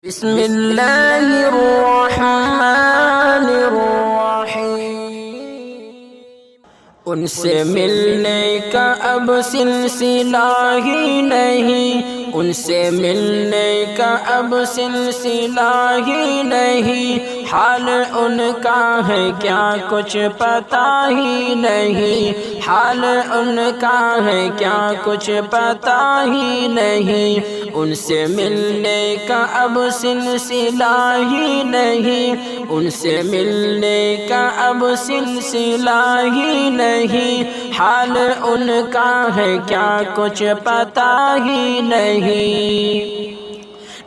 بسم اللہ الرحمن الرحیم۔ ان سے ملنے کا اب سلسلہ ہی نہیں، ان سے ملنے کا اب سلسلہ ہی نہیں، حال ان کا ہے کیا کچھ پتہ ہی نہیں، حال ان کا ہے کیا کچھ پتہ ہی نہیں، ان سے ملنے کا اب سلسلہ ہی نہیں، ان سے ملنے کا اب سلسلہ ہی نہیں، حال ان کا ہے کیا کچھ پتہ ہی نہیں۔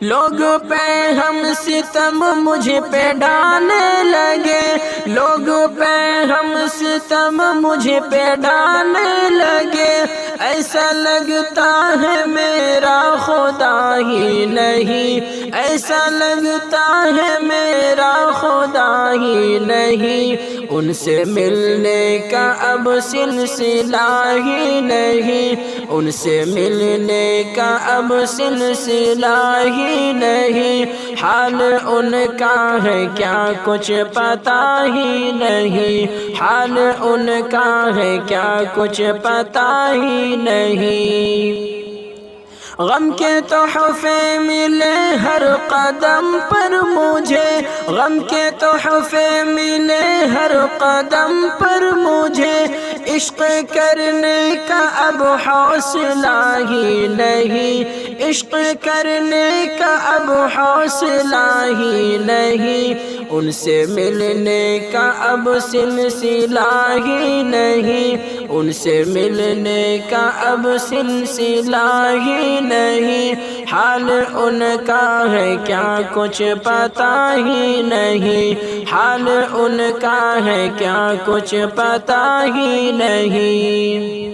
لوگ پہ ہم ستم مجھ پہ ڈالنے لگے، لوگ پہ ہم ستم مجھ پہ ڈالنے لگے، ایسا لگتا ہے میرا خدا ہی نہیں، ایسا لگتا ہے میرا خدا ہی نہیں، ان سے ملنے کا اب سلسلہ ہی نہیں، ان سے ملنے کا اب سلسلہ ہی نہیں، حال ان کا ہے کیا کچھ پتہ ہی نہیں، حال ان کا ہے کیا کچھ پتہ ہی نہیں۔ غم کے تحفے ملے ہر قدم پر مجھے، غم کے تحفے ملے ہر قدم پر مجھے، عشق کرنے کا اب حوصلہ ہی نہیں، عشق کرنے کا اب حوصلہ ہی نہیں، ان سے ملنے کا اب سلسلہ ہی نہیں، ان سے ملنے کا اب سلسلہ ہی نہیں، حال ان کا ہے کیا کچھ پتہ ہی نہیں، حال ان کا ہے کیا کچھ پتہ ہی نہیں۔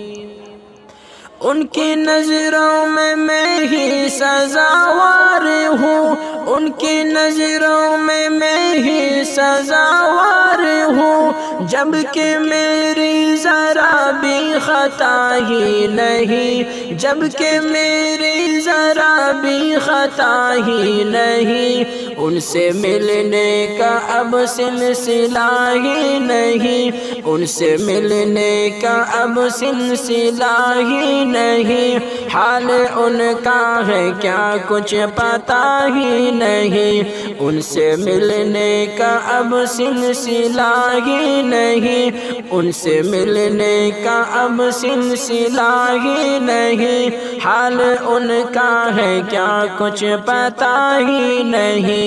ان کی نظروں میں ہی سزاوار ہوں، ان کی نظروں میں ہی سزاوار ہوں، جبکہ میری ذرا بھی خطا ہی نہیں، جبکہ میری ذرا بھی خطا ہی نہیں، ان سے ملنے کا اب سلسلہ ہی نہیں، ان سے ملنے کا اب سلسلہ ہی نہیں، حال ان کا ہے کیا کچھ پتہ ہی نہیں، ان سے ملنے کا اب سلسلہ ہی نہیں، ان سے ملنے کا اب سلسلہ ہی نہیں، حال ان کا ہے کیا کچھ پتہ ہی نہیں،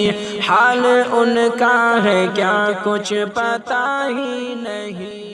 حال ان کا ہے کیا کچھ پتہ ہی نہیں۔